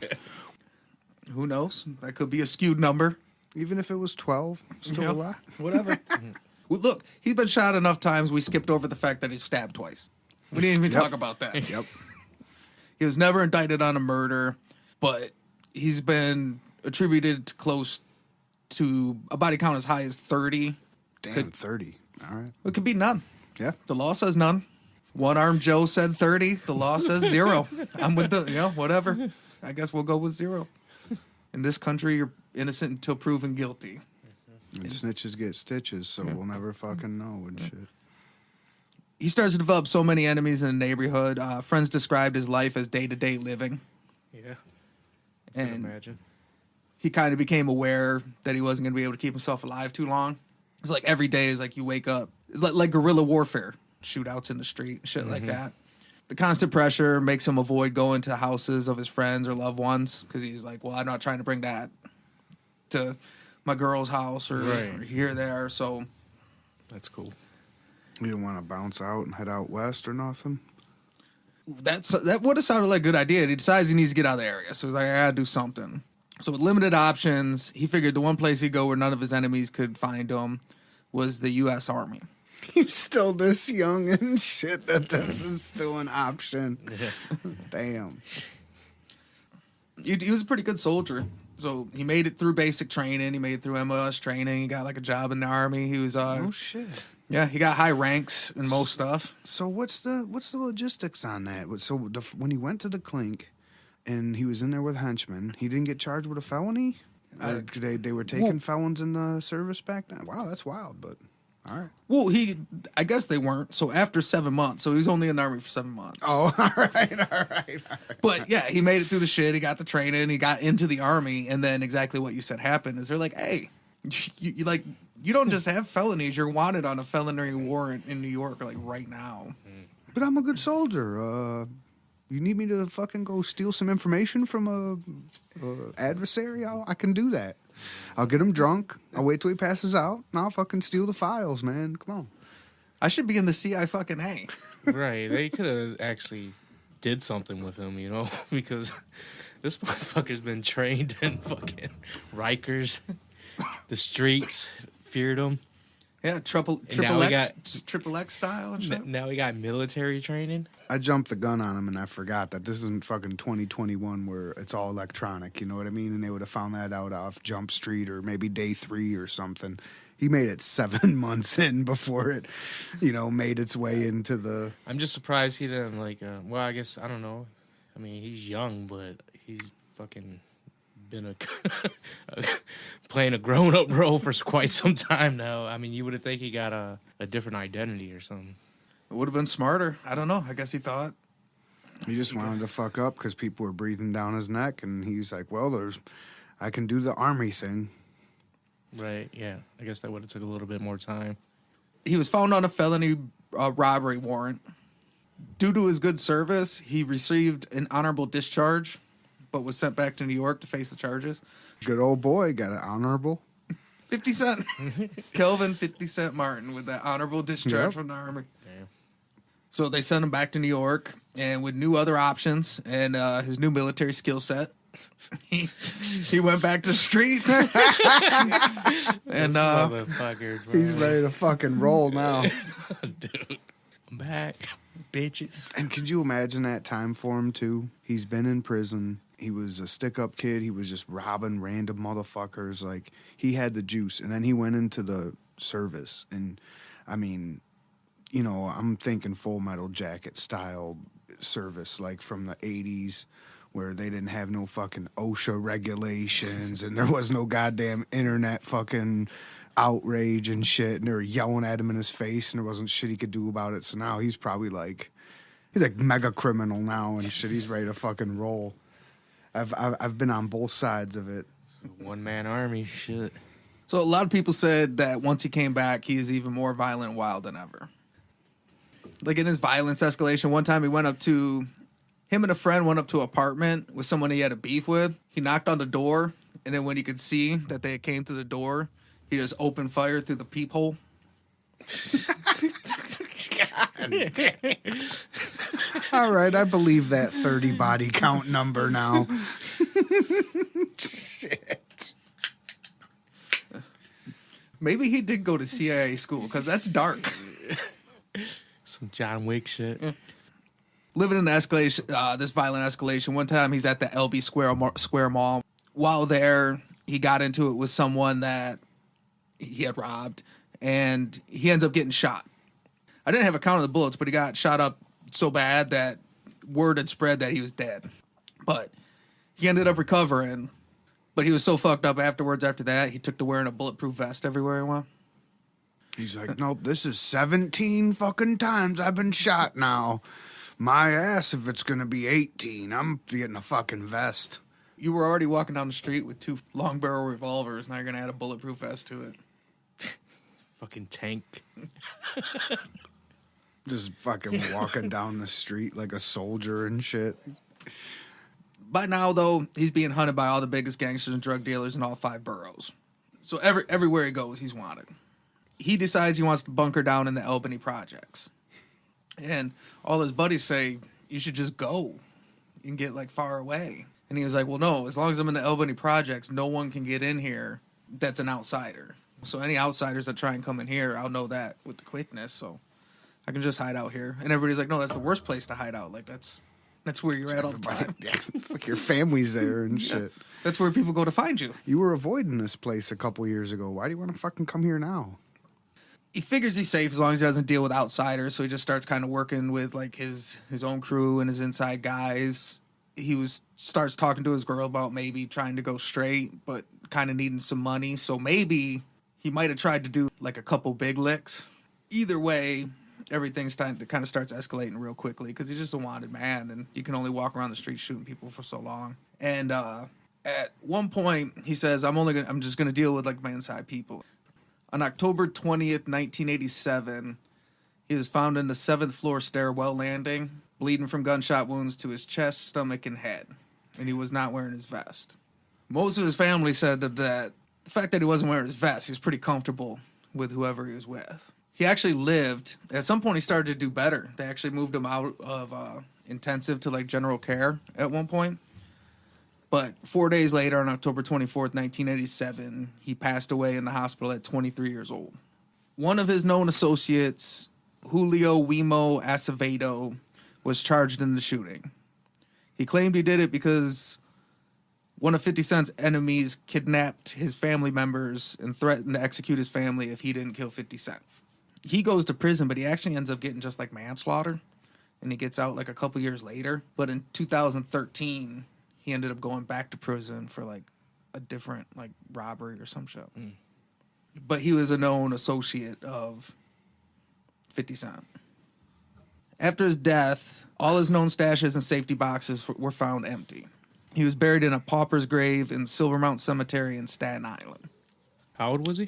Who knows? That could be a skewed number. Even if it was 12, still Yeah, a lot. Whatever. Well, look, he's been shot enough times. We skipped over the fact that he's stabbed twice. We didn't even talk about that. Yep. He was never indicted on a murder, but he's been attributed to close to a body count as high as 30. Damn, 30. All right. It could be none. Yeah. The law says none. One-armed Joe said 30. The law says 0. I'm with whatever. I guess we'll go with 0. In this country, you're innocent until proven guilty. And snitches get stitches, so we'll never fucking know and shit. He starts to develop so many enemies in the neighborhood. Friends described his life as day-to-day living. Yeah. I can And imagine. he kind of became aware that he wasn't going to be able to keep himself alive too long. It's like every day is like you wake up. It's like guerrilla warfare, shootouts in the street, shit like that. The constant pressure makes him avoid going to the houses of his friends or loved ones because he's like, well, I'm not trying to bring that to my girl's house or here or there. So That's cool. You didn't want to bounce out and head out west or nothing? that would have sounded like a good idea. He decides he needs to get out of the area. So he's like, I gotta do something. So with limited options, he figured the one place he'd go where none of his enemies could find him was the U.S. Army. He's still this young and shit that this is still an option. Damn. He was a pretty good soldier. So he made it through basic training. He made it through MOS training. He got like a job in the Army. He was Oh shit. yeah, he got high ranks in most stuff. So what's the logistics on that? So when he went to the clink and he was in there with henchmen, he didn't get charged with a felony? They were taking felons in the service back then? Wow, that's wild, but all right. Well, I guess they weren't. So after 7 months, so he was only in the Army for 7 months. Oh, all right. But yeah, he made it through the shit. He got the training. He got into the Army, and then exactly what you said happened is they're like, hey, you don't just have felonies. You're wanted on a felony warrant in New York like right now. But I'm a good soldier. You need me to fucking go steal some information from a adversary? I can do that. I'll get him drunk. I'll wait till he passes out, and I'll fucking steal the files, man. Come on. I should be in the CI fucking A. Right. They could have actually did something with him, because this motherfucker's been trained in fucking Rikers, the streets, feared him. Yeah, triple now we X, triple X style and shit. Now we got military training. I jumped the gun on him, and I forgot that this isn't fucking 2021 where it's all electronic, you know what I mean? And they would have found that out off Jump Street or maybe day 3 or something. He made it 7 months in before it, made its way into the... I'm just surprised he didn't, well, I guess, I don't know. I mean, he's young, but he's fucking been playing a grown-up role for quite some time now. I mean, you would have think he got a different identity or something. It would have been smarter. I don't know. I guess he thought. He just wanted to fuck up because people were breathing down his neck, and he's like, well, I can do the Army thing. Right, yeah. I guess that would have took a little bit more time. He was found on a felony robbery warrant. Due to his good service, he received an honorable discharge, but was sent back to New York to face the charges. Good old boy, got an honorable. 50 Cent. Kelvin 50 Cent Martin with that honorable discharge Yep. from the Army. Damn. So they sent him back to New York, and with new other options and his new military skill set, he went back to the streets. And Motherfucker, bro. He's ready to fucking roll now. Dude, I'm back, bitches. And could you imagine that time for him, too? He's been in prison. He was a stick-up kid. He was just robbing random motherfuckers. Like, he had the juice. And then he went into the service. And, I mean, I'm thinking Full Metal Jacket style service, like from the 80s, where they didn't have no fucking OSHA regulations and there was no goddamn internet fucking outrage and shit, and they were yelling at him in his face, and there wasn't shit he could do about it. So now he's probably like, he's like mega criminal now and shit. He's ready to fucking roll. I've been on both sides of it. One man army, shit. So a lot of people said that once he came back, he is even more violent and wild than ever. Like in his violence escalation, one time him and a friend went up to an apartment with someone he had a beef with. He knocked on the door, and then when he could see that they came to the door, he just opened fire through the peephole. All right, I believe that 30 body count number now. Shit. Maybe he did go to CIA school, because that's dark. Some John Wick shit. Living in the escalation, this violent escalation. One time he's at the LB Square Mall. While there, he got into it with someone that he had robbed, and he ends up getting shot. I didn't have a count of the bullets, but he got shot up so bad that word had spread that he was dead. But he ended up recovering. But he was so fucked up afterwards. After that, he took to wearing a bulletproof vest everywhere he went. He's like, nope, this is 17 fucking times I've been shot now. My ass if it's gonna be 18. I'm getting a fucking vest. You were already walking down the street with 2 long barrel revolvers. Now you're gonna add a bulletproof vest to it. Fucking tank. Just fucking walking down the street like a soldier and shit. By now, though, he's being hunted by all the biggest gangsters and drug dealers in all 5 boroughs. So everywhere he goes, he's wanted. He decides he wants to bunker down in the Albany projects. And all his buddies say, you should just go and get, like, far away. And he was like, well, no, as long as I'm in the Albany projects, no one can get in here that's an outsider. So any outsiders that try and come in here, I'll know that with the quickness, so I can just hide out here. And everybody's like, no, that's the worst place to hide out. Like, that's where you're at all the time. Yeah, it's like your family's there and shit. That's where people go to find you. You were avoiding this place a couple years ago. Why do you want to fucking come here now? He figures he's safe as long as he doesn't deal with outsiders, so he just starts kind of working with like his own crew and his inside guys. He starts talking to his girl about maybe trying to go straight, but kind of needing some money. So maybe he might have tried to do like a couple big licks. Either way, everything's kind of starts escalating real quickly because he's just a wanted man, and you can only walk around the street shooting people for so long. And at one point, he says, "I'm just gonna deal with like my inside people." On October 20th, 1987, he was found in the 7th floor stairwell landing, bleeding from gunshot wounds to his chest, stomach, and head, and he was not wearing his vest. Most of his family said that the fact that he wasn't wearing his vest, he was pretty comfortable with whoever he was with. He actually lived. At some point, he started to do better. They actually moved him out of intensive to like general care at one point. But 4 days later, on October 24th, 1987, he passed away in the hospital at 23 years old. One of his known associates, Julio Wemo Acevedo, was charged in the shooting. He claimed he did it because one of 50 Cent's enemies kidnapped his family members and threatened to execute his family if he didn't kill 50 Cent. He goes to prison, but he actually ends up getting just like manslaughter, and he gets out like a couple years later. But in 2013, he ended up going back to prison for like a different like robbery or some shit. But he was a known associate of 50 Cent. After his death, all his known stashes and safety boxes were found empty. He was buried in a pauper's grave in Silvermount Cemetery in Staten Island. How old was he?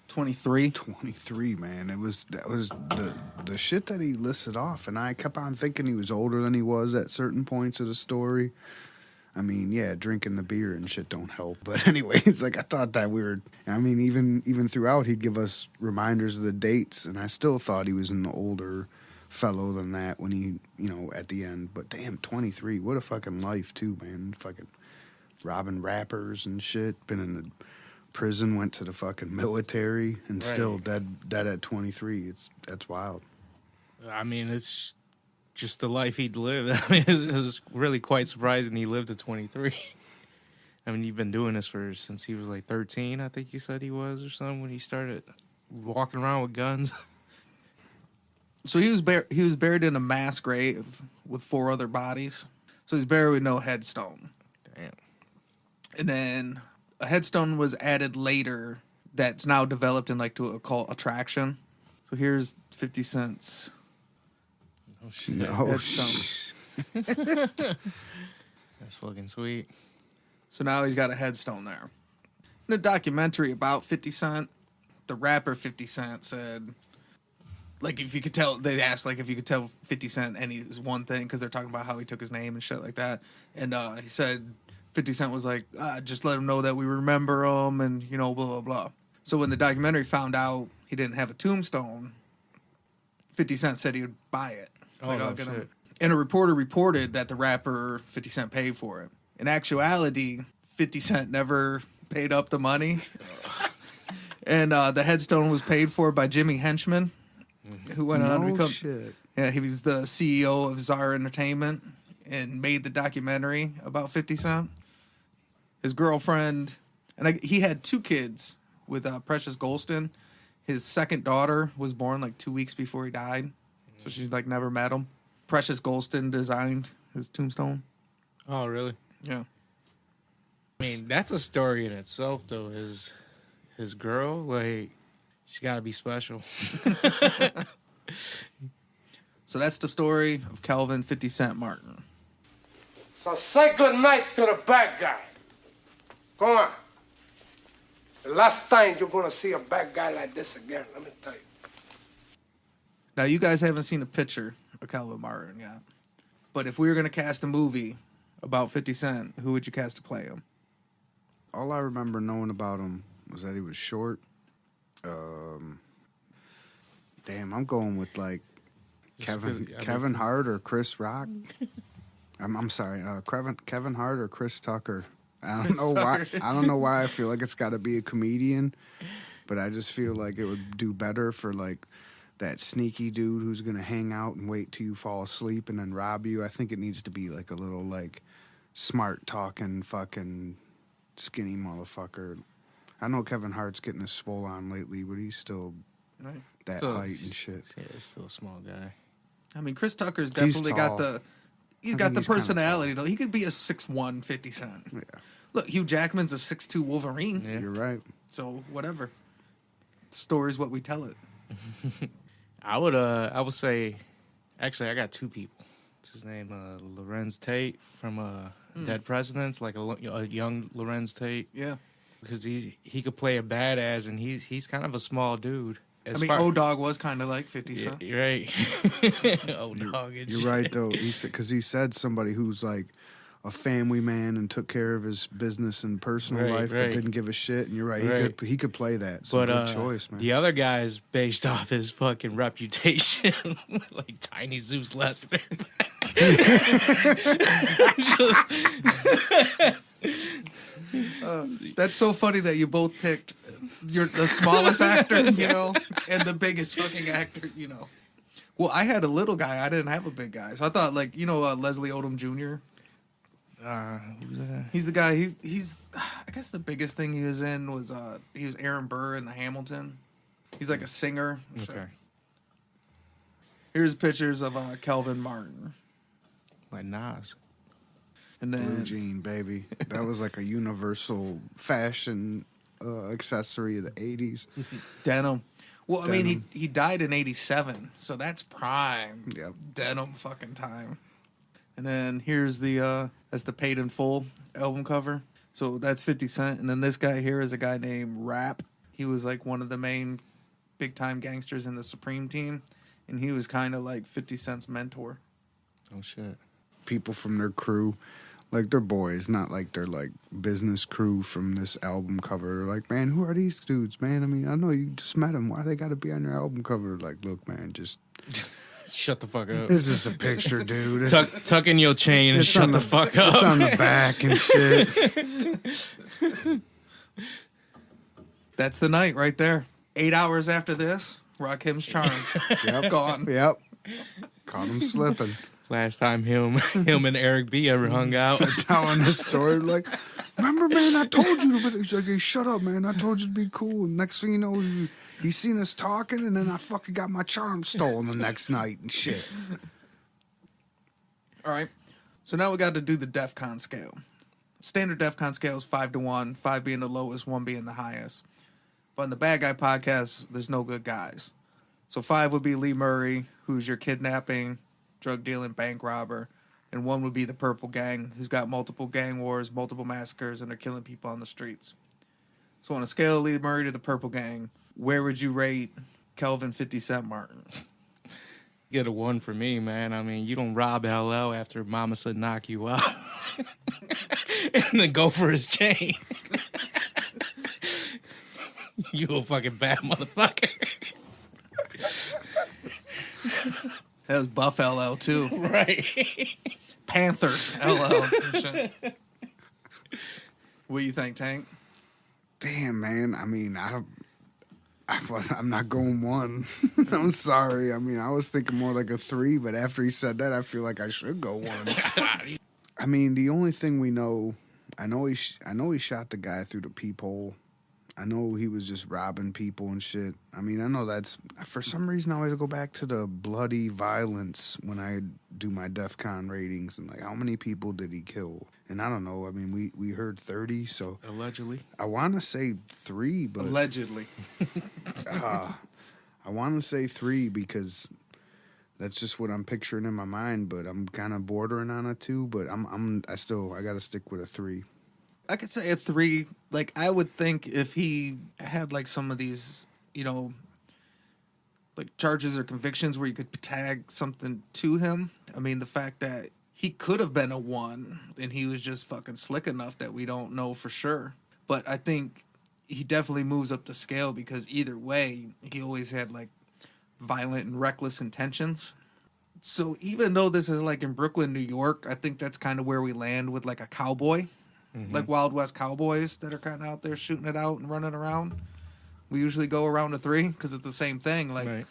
23. 23, man. That was the shit that he listed off, and I kept on thinking he was older than he was at certain points of the story. I mean, yeah, drinking the beer and shit don't help. But anyways, like I thought that weird. I mean, even throughout, he'd give us reminders of the dates, and I still thought he was an older fellow than that when he, at the end. But damn, 23, what a fucking life too, man. Fucking robbing rappers and shit. Been in the prison, went to the fucking military, and still dead at 23. That's wild. I mean, it's just the life he'd lived. I mean, it's really quite surprising he lived to 23. I mean, you've been doing this since he was like 13, I think you said he was, or something, when he started walking around with guns. So he was buried in a mass grave with 4 other bodies. So he's buried with no headstone. Damn. And then a headstone was added later that's now developed in like to a cult attraction. So here's 50 Cent's. Oh shit. No, headstone. That's fucking sweet. So now he's got a headstone there. In a documentary about 50 Cent, the rapper 50 Cent said, like, if you could tell, they asked, like, if you could tell 50 Cent any one thing, because they're talking about how he took his name and shit like that. And he said, 50 Cent was like, just let him know that we remember him and, you know, blah, blah, blah. So when the documentary found out he didn't have a tombstone, 50 Cent said he would buy it. Oh, Like, no I'll get him. shit. And a reporter reported that the rapper 50 Cent paid for it. In actuality, 50 Cent never paid up the money. And the headstone was paid for by Jimmy Henchman, who went on to no become... shit. Yeah, he was the CEO of Czar Entertainment and made the documentary about 50 Cent. His girlfriend... And he had 2 kids with Precious Golston. His second daughter was born like 2 weeks before he died. So she like never met him. Precious Golston designed his tombstone. Oh, really? Yeah. I mean, that's a story in itself, though. His girl, like, she's got to be special. So that's the story of Kelvin 50 Cent Martin. So say good night to the bad guy. Go on. The last time you're gonna see a bad guy like this again, let me tell you. Now, you guys haven't seen a picture of Kelvin Martin yet. But if we were going to cast a movie about 50 Cent, who would you cast to play him? All I remember knowing about him was that he was short. Damn, I'm going with like Kevin Hart or Chris Rock. I'm sorry, Kevin Hart or Chris Tucker. I don't know why. I don't know why I feel like it's got to be a comedian, but I just feel like it would do better for like that sneaky dude who's gonna hang out and wait till you fall asleep and then rob you. I think it needs to be like a little like smart talking fucking skinny motherfucker. I know Kevin Hart's getting his swole on lately, but he's still Right. that Still- height and shit. Yeah, he's still a small guy. I mean, Chris Tucker's He's definitely got tall. the... He's I got think the he's kinda personality, though. He could be a 6'1", 50 Cent. Yeah, Look, Hugh Jackman's a 6'2" Wolverine. Yeah. you're right. So, whatever. Story's what we tell it. I would say, actually, I got 2 people. What's his name? Lorenz Tate from Dead Presidents, like a young Lorenz Tate, Yeah. because he could play a badass, and he's kind of a small dude. I mean, O-Dog was kind of like 50 Cent. You're right. O-Dog and You're shit. right though. He said somebody who's like a family man and took care of his business and personal Right, life, but right. didn't give a shit. And you're right. Right. He could play that. So But good choice, man. the other guy's based off his fucking reputation, like Tiny Zeus Lester. That's so funny that you both picked the smallest actor, you know, and the biggest fucking actor, you know. Well, I had a little guy. I didn't have a big guy. So I thought, like, you know, Leslie Odom Jr.? Who's that? He's the guy. He's I guess the biggest thing he was in was he was Aaron Burr in the Hamilton. He's like a singer. Okay. Here's pictures of Kelvin Martin. Like Nas. And Blue then jean, baby. That was like a universal fashion accessory of the 80s. denim. Well, I mean, Denim. he died in 87, so that's prime Yep. denim fucking time. And then here's that's the Paid in Full album cover. So that's 50 Cent. And then this guy here is a guy named Rap. He was like one of the main big time gangsters in the Supreme team. And he was kind of like 50 Cent's mentor. Oh shit. People from their crew, like they're boys, not like they're like business crew from this album cover. They're like, man, who are these dudes, man? I mean, I know you just met them. Why they got to be on your album cover? Like, look, man, just Shut the fuck up. it's just a picture, dude. It's, Tuck in your chain and it's shut on the fuck It's up. on the back and shit. That's the night right there. 8 hours after this, Rakim's charm. Yep. Gone. Yep. Caught him slipping. Last time him and Eric B ever hung out. Telling the story like, remember, man, I told you. But he's like, hey, shut up, man. I told you to be cool. And next thing you know, he seen us talking, and then I fucking got my charm stolen the next night and shit. All right. So now we got to do the DEFCON scale. Standard DEFCON scale is 5 to 1, 5 being the lowest, 1 being the highest. But in the Bad Guy podcast, there's no good guys. So 5 would be Lee Murray, who's your kidnapping, drug dealing, bank robber. And 1 would be the Purple Gang, who's got multiple gang wars, multiple massacres, and they're killing people on the streets. So on a scale of Lee Murray to the Purple Gang, where would you rate Kelvin 50 Cent Martin? Get a 1 for me, man. I mean, you don't rob LL after Mama said knock you out. And then go for his chain. You a fucking bad motherfucker. That was Buff LL too. Right. Panther LL. What do you think, Tank? Damn, man. I mean, I'm not going 1. I'm sorry. I mean, I was thinking more like a 3, but after he said that, I feel like I should go 1. I mean, the only thing we know, I know he shot the guy through the peephole. I know he was just robbing people and shit. I mean, I know that's, for some reason, I always go back to the bloody violence when I do my DEF CON ratings and like, how many people did he kill? And I don't know. I mean, we heard 30, so. Allegedly. I want to say 3, but. Allegedly. I want to say 3 because that's just what I'm picturing in my mind, but I'm kind of bordering on a 2, but I got to stick with a 3. I could say a 3. Like, I would think if he had, like, some of these, you know, like, charges or convictions where you could tag something to him. I mean, the fact that he could have been a 1, and he was just fucking slick enough that we don't know for sure. But I think he definitely moves up the scale because either way, he always had, like, violent and reckless intentions. So even though this is, like, in Brooklyn, New York, I think that's kind of where we land with, like, a cowboy. Like Wild West cowboys that are kind of out there shooting it out and running around. We usually go around a 3 because it's the same thing. Like, Right.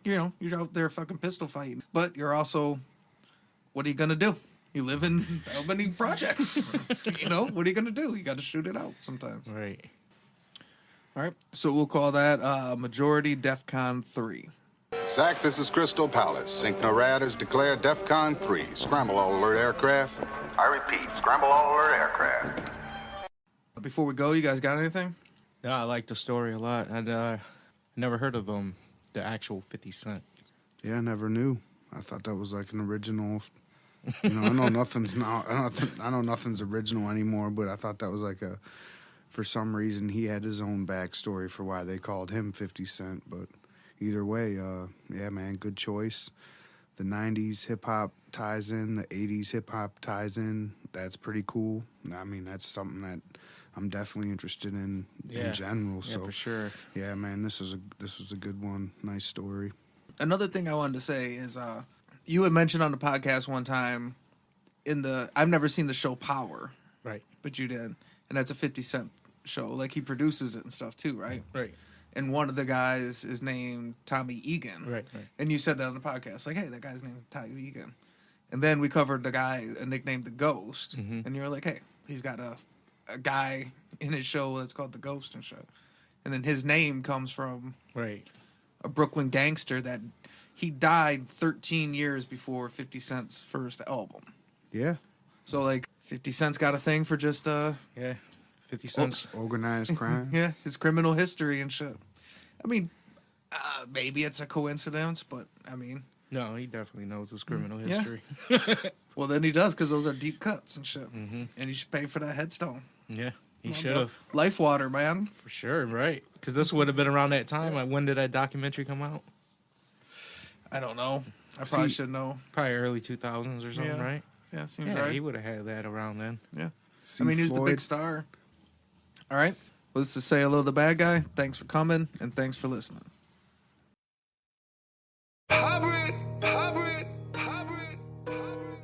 you know, you're out there fucking pistol fighting. But you're also, what are you going to do? You live in how many projects? You know, what are you going to do? You got to shoot it out sometimes. Right. All right. So we'll call that majority DEF CON 3. SAC, this is Crystal Palace. Sync NORAD has declared DEFCON 3. Scramble all alert aircraft. I repeat, scramble all alert aircraft. Before we go, you guys got anything? Yeah, I like the story a lot. I'd never heard of the actual 50 Cent. Yeah, I never knew. I thought that was like an original. You know, I know nothing's original anymore, but I thought that was like for some reason he had his own backstory for why they called him 50 Cent. But either way, yeah, man, good choice. The 90s hip-hop ties in, the 80s hip-hop ties in. That's pretty cool. I mean, that's something that I'm definitely interested in general. Yeah, So, for sure. yeah, man, this was a good one. Nice story. Another thing I wanted to say is you had mentioned on the podcast one time I've never seen the show Power, Right. but you did. And that's a 50 Cent show. Like, he produces it and stuff too, right? Right. And one of the guys is named Tommy Egan. Right. And you said that on the podcast. Like, hey, that guy's named Tommy Egan. And then we covered the guy nicknamed The Ghost. Mm-hmm. And you were like, hey, he's got a guy in his show that's called The Ghost and shit. And then his name comes from Right. a Brooklyn gangster that he died 13 years before 50 Cent's first album. Yeah. So, like, 50 Cent's got a thing for just, Yeah. 50 cents. Organized crime. yeah, his criminal history and shit. I mean, maybe it's a coincidence, but, I mean... No, he definitely knows his criminal Yeah. history. Well, then he does, because those are deep cuts and shit. Mm-hmm. And you should pay for that headstone. Yeah, he Come on, should bro. have. Life water, man. For sure, right. Because this would have been around that time. Like, when did that documentary come out? I don't know. I probably See- should know. Probably early 2000s or something, Yeah. right? Yeah, seems Yeah, right. he would have had that around then. Yeah. See I mean, he's the big Floyd? star. All right. Well, this is Say Hello to the Bad Guy. Thanks for coming, and thanks for listening. Hybrid, hybrid, hybrid, hybrid.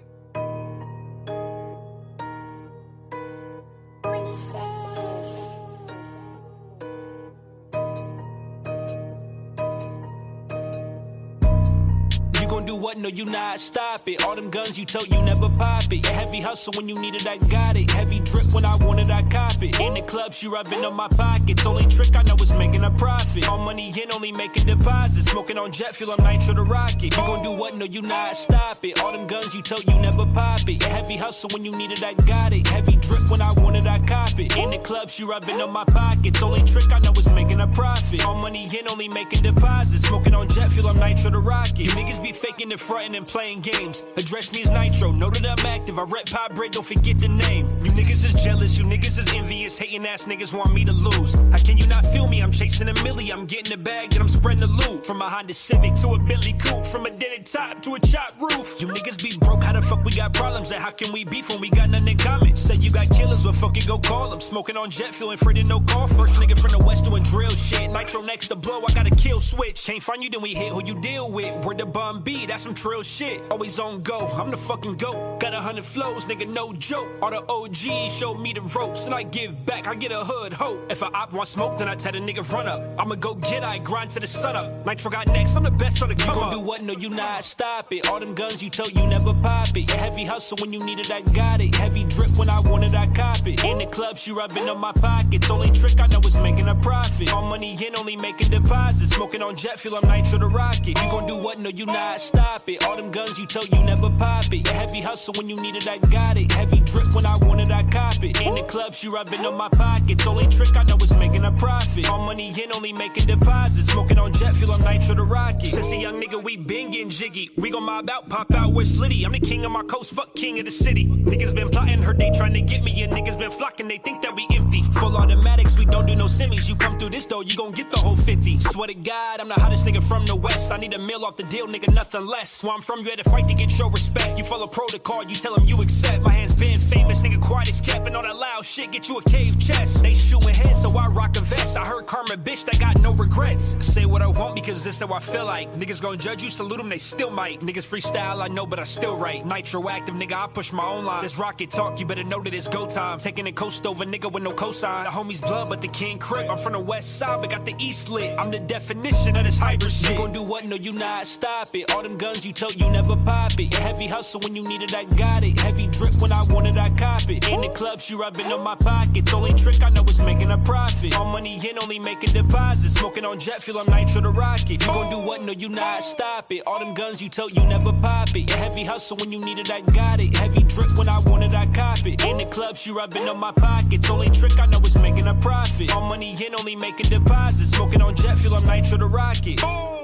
You gon' gon' do what? No, you not. Stop it. All them guns you told you never pop it. A heavy hustle when you need it, I got it. Heavy drip when I want it, I cop it. In the club, she rubbing on my pockets. Only trick I know is making a profit. All money in, only making deposits. Smoking on jet fuel, I'm nitro to rocket. You gon' do what? No, you not. Stop it. All them guns you told you never pop it. A heavy hustle when you need it, I got it. Heavy drip when I want it, I cop it. In the club, she rubbing on my pockets. Only trick I know is making a profit. All money in, only making deposits. Smoking on jet fuel, I'm nitro to rocket. You niggas be faking and frontin' and playing games. Address me as Nitro, know that I'm active. I rep Pop Bread, don't forget the name. You niggas is jealous, you niggas is envious. Hating ass niggas want me to lose. How can you not feel me? I'm chasing a milli, I'm getting the bag and I'm spreading the loot. From a Honda Civic to a Bentley Coupe, from a dented top to a chopped roof. You niggas be broke, how the fuck we got problems? And how can we beef when we got nothing in common? Say you got killers, well fucking go call them. Smoking on jet fuel and fritting no call. First nigga from the west doing drill shit. Nitro next to blow, I got a kill switch. Can't find you, then we hit who you deal with. Where the bum be, that's some trill shit. Always on go, I'm the fucking GOAT. Got 100 flows, nigga, no joke. All the OGs showed me the ropes, and I give back, I get a hood hope. If a op want smoke, then I tell the nigga run up. I'ma go get, I grind to the sun up. Nitro got next, I'm the best on the come up. You gon' do what? No, you not. Stop it. All them guns you told you never pop it. A heavy hustle when you need it, I got it. Heavy drip when I want it, I cop it. In the club, she rubbing on my pockets. Only trick I know is making a profit. All money in, only making deposits. Smoking on jet fuel, I'm nitro to rocket. You gon' do what? No, you not. Stop it. All them guns you told you never pop it. A heavy hustle when you need it, I got it. Heavy drip when I want it, I cop it. In the club, she rubbing on my pockets. Only trick I know is making a profit. All money in, only making deposits. Smoking on jet fuel, I'm nitro to rocket. Since a young nigga, we been getting jiggy. We gon' mob out, pop out, we're slitty. I'm the king of my coast, fuck king of the city. Niggas been plotting, heard they trying to get me. And niggas been flocking, they think that we empty. Full automatics, we don't do no semis. You come through this door, you gon' get the whole 50. Swear to God, I'm the hottest nigga from the west. I need a meal off the deal, nigga, nothing less. Where I'm from, you had to fight to get your respect. You follow protocol, you tell them you accept. My hands been famous, nigga, quiet as kept. And all that loud shit, get you a cave chest. They shooting heads, so I rock a vest. I heard karma, bitch, that got no regrets. Say what I want because this how I feel like. Niggas gon' judge you, salute them, they still might. Niggas freestyle, I know, but I still write. Nitro active, nigga, I push my own line. This rocket talk, you better know that it's go time. Taking a coast over, nigga, with no cosign. The homies blood, but the king crib. I'm from the west side, but got the east lit. I'm the definition of this hybrid shit. You gon' do what? No, you not. Stop it. All them guns you told you never pop it. A heavy hustle when you need it, I got it. Heavy drip when I want it, I cop it. In the club, she rubbing on my pockets. Only trick I know is making a profit. All money in, only making deposits. Smoking on jet fuel, I'm nitro to rocket. You gon' do what? No, you not. Stop it. All them guns you told you never pop it. A heavy hustle when you need it, I got it. Heavy drip when I want it, I cop it. In the club, she rubbing on my pockets. Only trick I know is making a profit. All money in, only making deposits. Smoking on jet fuel, I'm nitro to rocket.